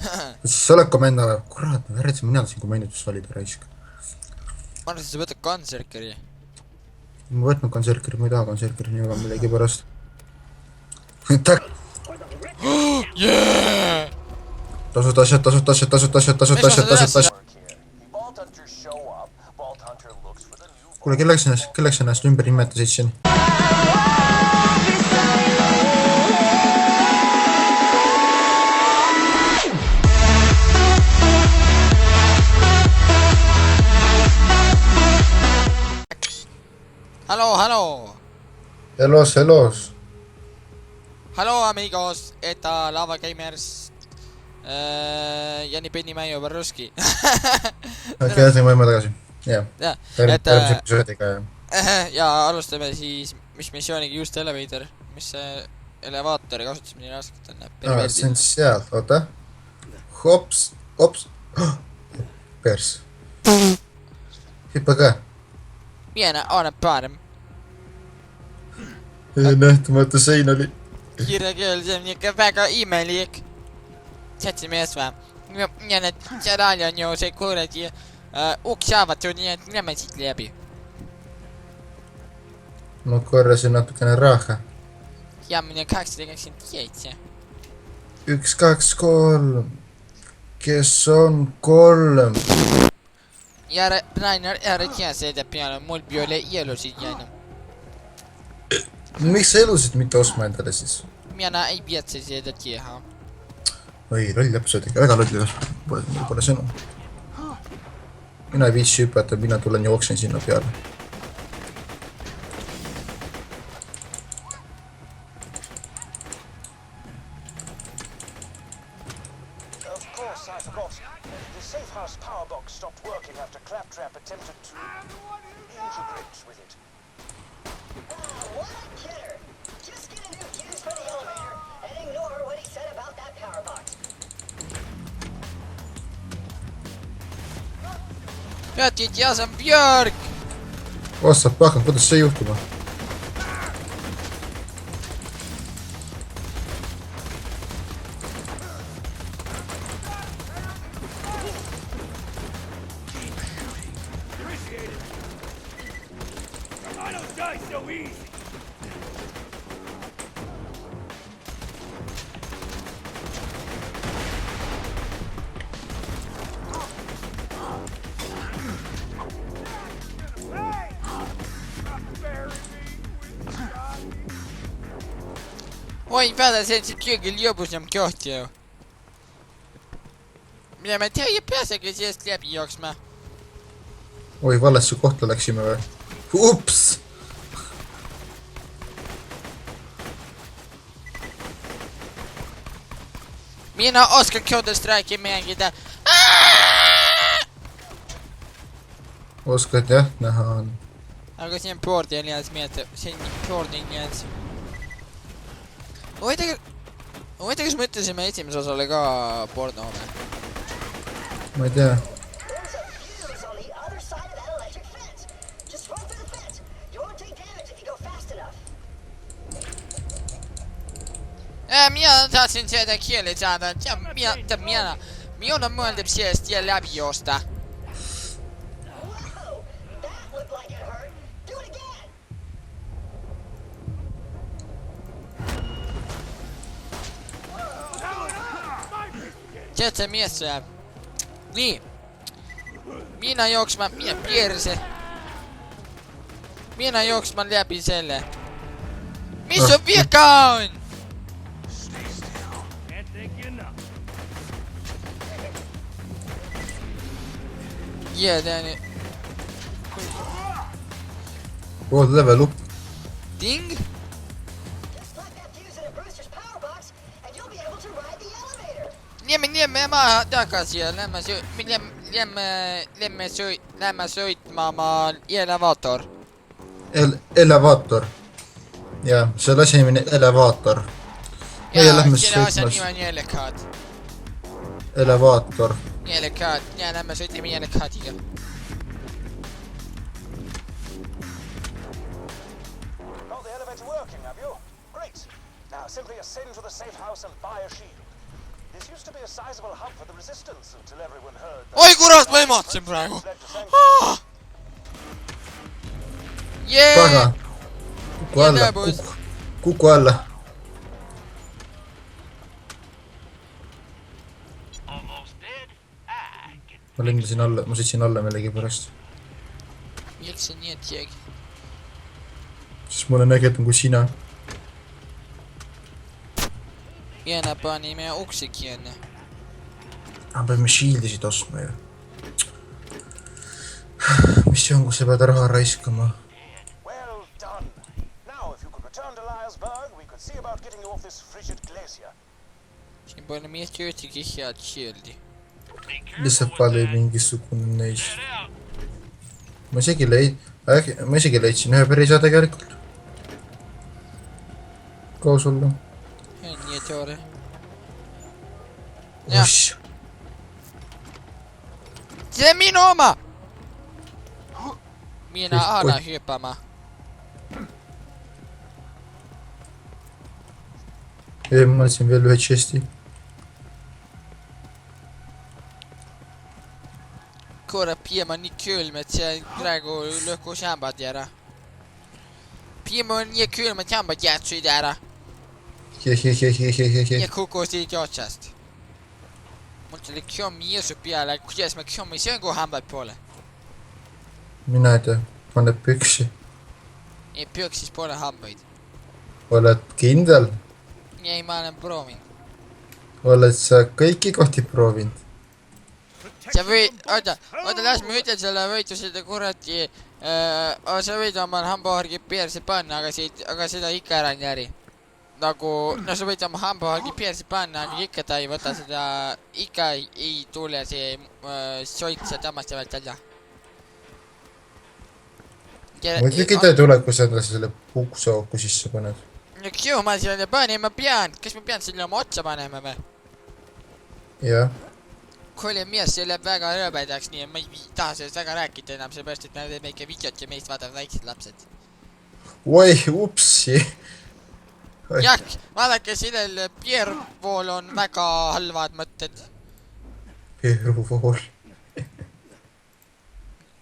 kas sa oled komenda või? Kurat, ma järjest mina tahtsin komenditust valida raisk. Ma arvan, et sa võtad Gunzerkeri. Ma võtnud konserkeri, ma ei taha konserkeri nii väga millegi pärast. Tak! Yeah! Tasud asjad. Kuule, kelleks sa ennast ümber nimetasid siin? Halo! Elos. Halo amigos, это Lava Gamers. Я не понимаю по-русски. Okei, jätame võime tagasi. Jah. Ja, Järgmise episoodiga ja. ja alustame siis, mis missiooniga just elevator, mis see elevaatori kasutamine raskelt on. See on seal, oota. Hops. Pers. Hüppa ka. Mina olen parem. Nähtamatu sein oli. Kirja keel, see on ikka väga imelik. Tead see mees või? Ja need seal all on ju see kuradi uks avatud, nii et lähme siit läbi. Ma korrasin natukene raha. Ja mine 287. 1, 2, 3. Kes on 3? Ja Rainer, ära tea seda peale, mul ei ole elusid jäänud. Miks sa elusid mitte ostma endale siis? Mina ei peatse seda teha. Oi, loll episoodiga, väga loll. Pole sõnu. Mina ei viitsi hüpata, mina tulen jooksen sinna peale. Of course, I forgot. The safe house power box stopped working after Claptrap attempted to integrate with it. What a kidder! Just get a new fuse for the elevator and ignore what he said about that power box. Tead, ja see on Björk! Ossa, pakkan, kuidas see juhtuma? I don't die so easy. Oi, peale see on siit kõigil jõbusam koht ju. Mida me ei pääsegi sellest läbi jooksma. Oi, valesse kohta läksime või? Ups! Mina oskan Counter-Strike'i mängida. Oskad jah, näha on. Aga siin on boardi ja nii meelde. See on boardi nii et. Huvitav, kas mõtlesime esimese osale ka porno või? Ma ei tea. There's a fuse on the other side of that electric fence. Just run for the fence. You won't take damage if you go fast enough. Mina tahtsin seda kieli saada. Mina mõeldab sellest ja läbi joosta. Whoa! That looked like it hurt. Do it again! Tead see mees läheb. Nii. Mina jooksma, mine perse. Mina jooksma läbi selle. Mis su vika on? Can't thank you enough. Jee, teani. Oot, level up. Ting? Just plug that fuse into Brewster's power box and you'll be able to ride the elevator. Lähme maha tagasi ja lähme sõitma oma elevaator. Elevaator. Jah, selle asi nimi on elevaator. Meie lähme selle asja nimi sõitmas. on jelekaad. Elevaator. Jelekaad, ja lähme sõitime jelekaadiga. Got the elevator working, have you? Great. Now simply ascend to the safe house and buy a shield. This used to be a sizable hub for the resistance until everyone heard that oi kurat, ma ehmatasin praegu. led to sanctions. taga. kuku alla, Yeah, boys. kuku alla. Almost dead. I can ma lendasin alla, ma sõitsin alla millegipärast. miks see nii, et keegi? Sest ma olen ägedam kui sina. Jena panime uksigi enne. Me peame shieldisid ostma ju. Missioon, kus sa pead raha raiskama. Well done. Now, if you could return to Liarsburg, we could see about getting you off this frigid glacier. Siin pole mitte ühtegi head shieldi. Lihtsalt pali mingisugune neist. get out. Ma isegi leidsin ühe päris hea tegelikult. Koos olla. See on nii tore. Jah. Uss. See on minu oma! Mina Just- ala oi. hüppama. Ma lasin veel ühe chesti. Kuule, piim on nii külm, et see praegu lõhkus hambad ära. Piim on nii külm, et hambad jätsuid ära ja kukkusid otsast. Mul tuli kjommi jõusu peale, kuidas ma kjommi söön, kui hambad pole. Mina ei tea, paneb püksi. Ei püksis pole hambaid. Oled kindel? Ei, ma olen proovinud. Oled sa kõiki kohti proovinud? Sa võid, oota, las ma ütlen selle võitlusede kuradi, sa võid oma hambaorgi perse panna, aga seda ikka ära ei näri. Nagu, no sa võid oma hambaorgi perse panna, aga ikka ta ei võta seda, ikka ei tule see soit sealt hammaste pealt välja. Muidugi ta ei tule, kui sa endale selle puksauku sisse paned. No kju ma selle panema pean, kas ma pean selle oma otsa panema või? Jah. Kuule mees, see läheb väga rööbedaks, nii et ma ei taha sellest väga rääkida enam, seepärast et me teeme ikka videot ja meist vaatavad väiksed lapsed. Oi, upsi. Jah, vaadake, sellel Pierre-pool on väga halvad mõtted. Peeru vool.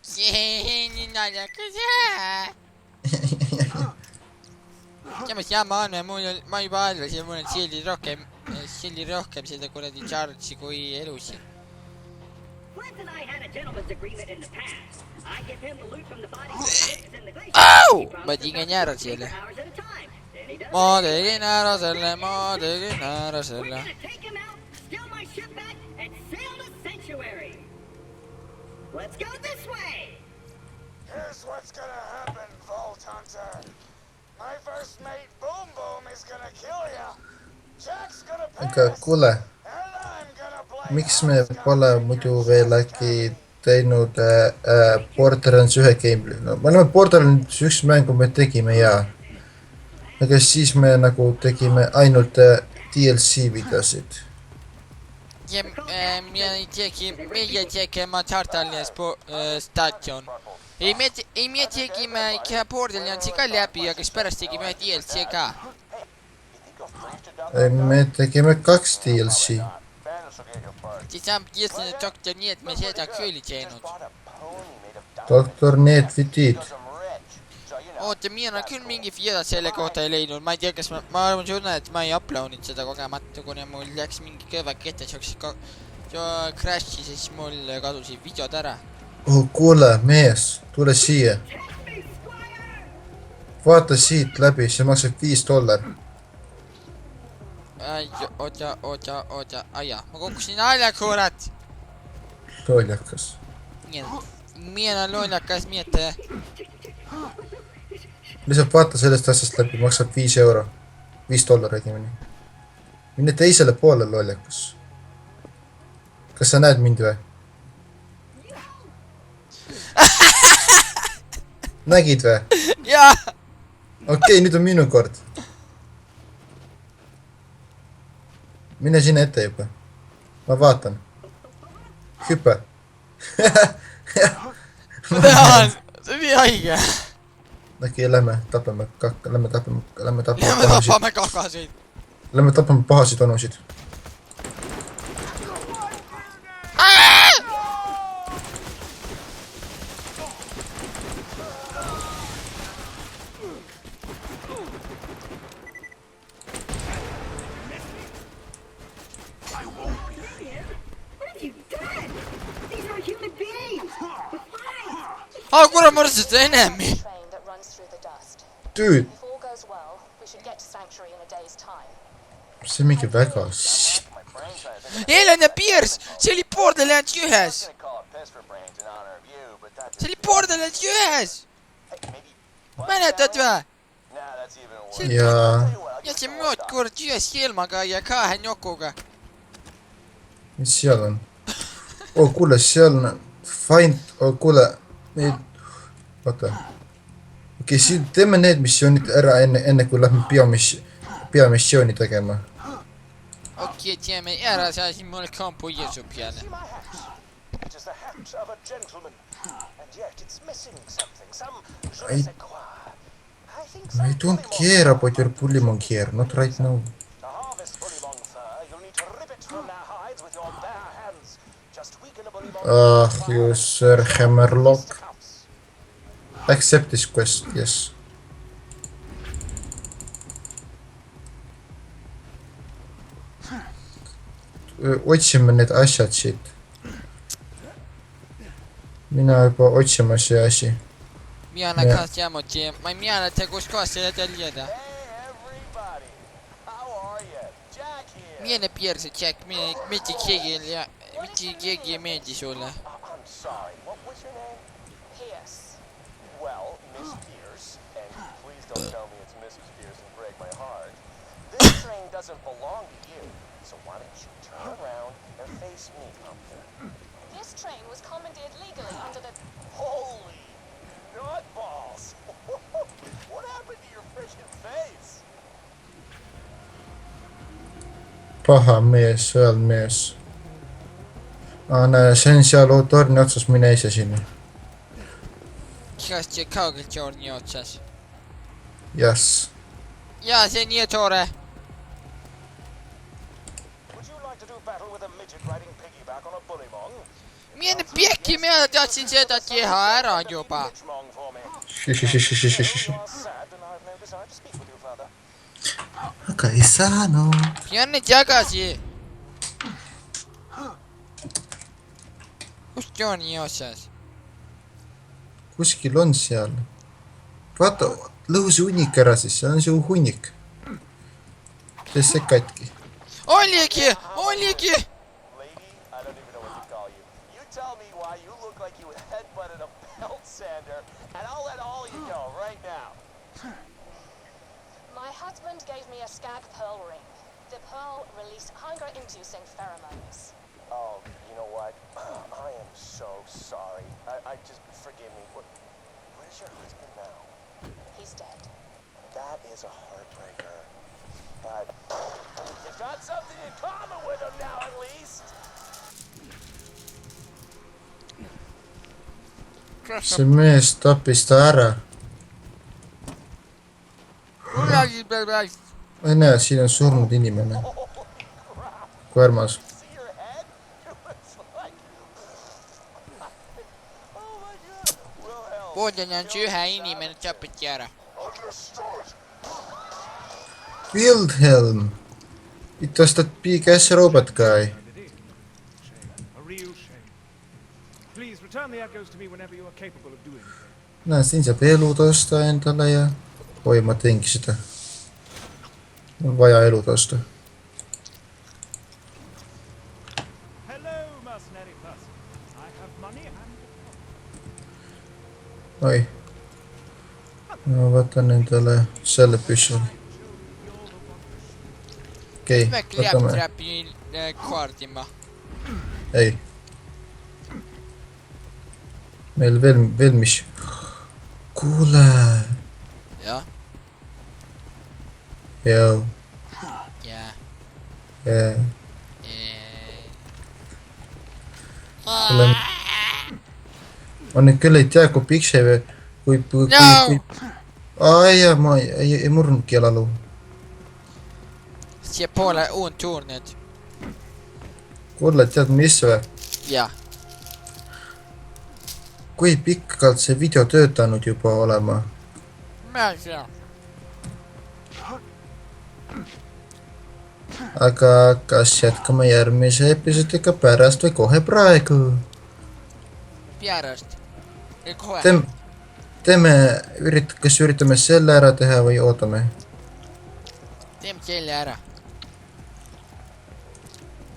See nii naljakas. Samas jama on, ma juba arvasin, mul on sildi rohkem seda kuradi charge'i kui elusi. Flint and I had a gentleman's agreement in the past. I give him the loot from the body in the glacier. Au! He promised Ma to tegin come ära for selle. hours at a time. Then he does Ma it. tegin ära selle, ma tegin ära We're selle. gonna take him out, steal my ship back, and sail to Sanctuary. Let's go this way. Here's what's gonna happen, Vault Hunter. My first mate, Boom Boom, is gonna kill ya. Jack's gonna Aga pass. kuule, And I'm gonna play miks me pole muidu veel äkki teinud Borderlands 1 gameplay? No, me oleme Borderlands 1 mängu me tegime jaa. Aga siis me nagu tegime ainult DLC videosid. Ja meie tegime Tartaljas station. Ei me tegime ikka Borderlandsi ka läbi, aga siis pärast tegime ühe DLC ka. Me tegime 2 DLC. Siis on jätnud doktor nii, et me seda küll ei teinud. Doktor Need Vidid. Oota, mina küll mingi videot selle kohta ei leidnud, ma ei tea, kas ma arvan sulle, et ma ei uploadnud seda kogemata, kuna mul läks mingi kõva ketteseks crash'i, siis mul kadusid videod ära. Oh, kuule, mees, tule siia. Vaata siit läbi, see maksab $5. Oota, aia, ma kukkusin alla, kurat! Lollakas. Nii, mina lollakas, mitte. Lihtsalt vaata sellest asjast läbi, maksab €5. $5 õigemini. Mine teisele poole, lollakas. Kas sa näed mind või? Nägid või? Jaa! Okei, nüüd on minu kord. Mine sinna ette juba. Ma vaatan. Hüppe. Ma tean, see on nii haige. Okei, lähme tapame Ja me pahasid. tapame kakasid. Lähme tapame pahasid onusid. aa kurat ma arvasin seda enemi train that runs through the dust. Dude, If all goes well, we should get to Sanctuary in a day's time. see on mingi väga My brain trying to think. Helen ja Pierce see oli Borderlands I ühes was gonna call it piss for brains in honor of you, but that see oli Borderlands ühes hey, maybe. mäletad vä Nah, that's even worse. See- ja Tell you what, I'll ja get see some more mood kurat ühes ilmaga ja kahe njokuga mis seal on? Oh kuule, seal on find, oh kuule, need, vaata. Okei, siin teeme need missioonid ära enne kui lähme peamissiooni tegema. okei teeme ära saa siin mul kampu jeesub jälle See my hat. It is the hat of a gentleman, and yet it's missing something. Some je ne sais quoi. I think I some don't bullymong care about your bullymong here, not right now. To harvest bullymong fur, you'll need to rip it from their hides with your bare hands. Just weaken a bullymong. You Sir Hammerlock. Cuffs. Accept this quest, yes. Otsime need asjad siit. Mina juba otsima see asi. mina Jah. ka samuti ma ei mäleta kus kohas seda tellida Hey, everybody. How are you? Jack here. mine Pierce Jack mitte keegi ei meeldi sulle I'm sorry. What was your name? Pierce. Well, Miss Pierce, and please don't tell me it's Mrs. Pierce and break my heart. This train doesn't belong to you, so why don't you turn around and face me up there? This train was commandeered legally under the... Holy nutballs! What happened to your freaking face? Paha mees, seal mees. Näe, see on seal torni otsas, mine ise sinna. kas see kaugelt joorni otsas Yes. jaa see on nii tore Would you like to do battle with a midget riding piggyback on a bullymong? mine pekki mina tahtsin seda teha ära juba Bitchmong for me. Shish. You are sad, and I've no desire to speak with you further. Aga ei saanud. pean nüüd tagasi kus joorni otsas Kuskil on seal. Vaata, lõhu see hunnik ära siis, see on see hunnik. See katki. oligi Lady, I don't even know what to call you. You tell me why you look like you headbutted a belt sander, and I'll let all you go right now. My husband gave me a skag pearl ring. The pearl released hunger-inducing pheromones. Oh, you know what? I am so sorry. I just forgive me. Where's your husband now? He's dead. That is a heartbreaker. But you've got something in common with him now, at least. See mees tappis ta ära. Ei näe, siin on surnud inimene. Kui armas. See your head? It's like. Oh my God. Wilhelm. Borderlands ühe inimene tapeti ära Wilhelm. It was that big ass robot guy. A real shame. Please return the echoes to me whenever you are capable of doing so. Näe, siin saab elud osta endale ja... Oi, ma teengi seda. Mul on vaja elud osta. Hello, mercenary person. I have money and Oi. Ma võtan endale selle püssi. Okei, me võtame. claptrapi kaardima Ei. Meil veel mis... Kuule. jah Joo. jaa Kuule. Ma nüüd küll ei tea, kui pikk see... Kui... Aia, ma ei murnudki jalaluu. see pole uun tuur nüüd Kuule, tead mis või? jah Kui pikalt see video töötanud juba olema? ma ei tea Aga kas jätkame järgmise episoodiga pärast või kohe praegu? pärast kohe . teeme , kas üritame selle ära teha või ootame ? teeme selle ära .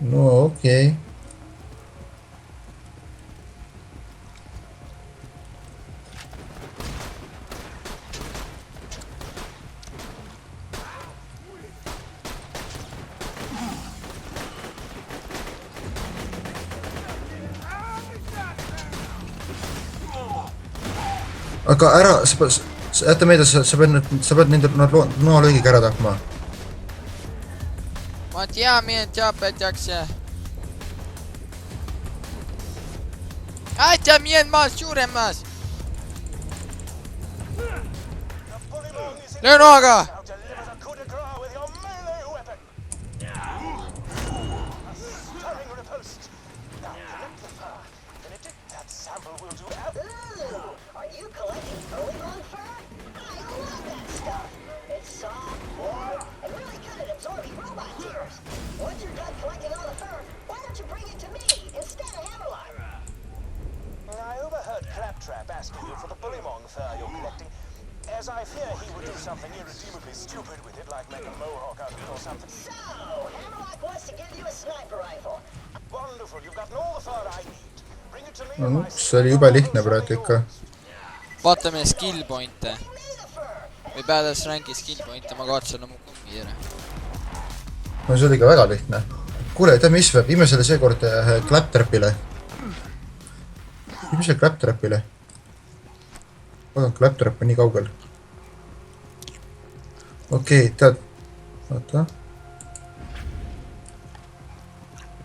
no okei okay. . aga ära , jäta meelde , sa pead nende noalõigiga ära tapma . ma tean , mind tapetakse . aita mind maast suuremas . löö noaga . Now deliver the coup de grace with your melee weapon. A stunning riposte. Now collect the fur. Benedict, that sample will do Ooh, are you collecting Polygon fur? I love that stuff. It's soft, warm, and really good at absorbing robot tears. Once you're done collecting all the fur, why don't you bring it to me instead of Hammerlock? I overheard Claptrap asking you for the Bullymong fur you're collecting. As I fear he would do something irredeemably stupid with it, like make a mohawk out of it or something. So, Hammerlock wants to give you a sniper rifle. Wonderful, you've gotten all the fur I need. Bring it to me no and my see oli jube lihtne praegu ikka . vaatame skill point'e You made a fur. või badass ranki skill point'e , ma kaotasin oma kummi ära . no see oli ka väga lihtne . kuule , tead mis , viime selle seekord Claptrapile . viime selle Claptrapile . vaatan , Claptrap on nii kaugel . okei , tead , oota .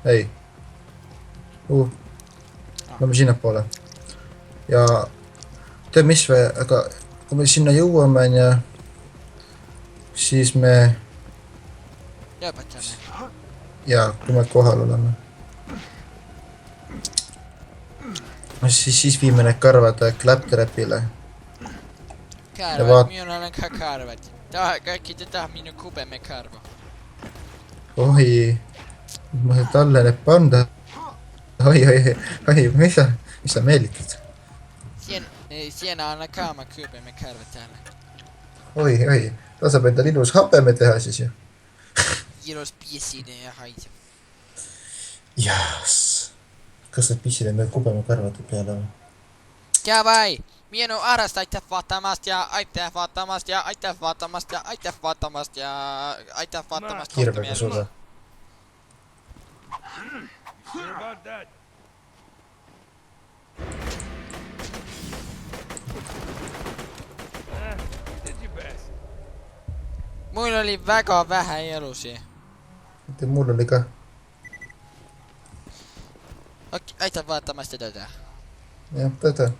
ei . Lähme sinnapoole . ja tead mis või , aga kui me sinna jõuame , onju , siis me lõpetame . ja kui me kohal oleme . siis viime need karvad Claptrapile . karvad vaat- , minul on ka karvad . äkki ta tahab minu kubeme karvu . oi , ma saan talle need panda . oi , mis sa meelitad ? Siena anna ka oma kubeme karvad talle . oi , ta saab endale ilus hapeme teha siis ju . ilus pissine ja haiseb . Jaas . kas need pissid endale kubeme karvade peale või ? Davai , minu arvast aitäh vaatamast ja aitäh vaatamast ja aitäh vaatamast ja aitäh vaatamast ja aitäh vaatamast . kirvega sulle . Sure about that? You did your best. mul oli väga vähe elusi . mul oli ka . aitäh vaatamast ja tada . jah , tada .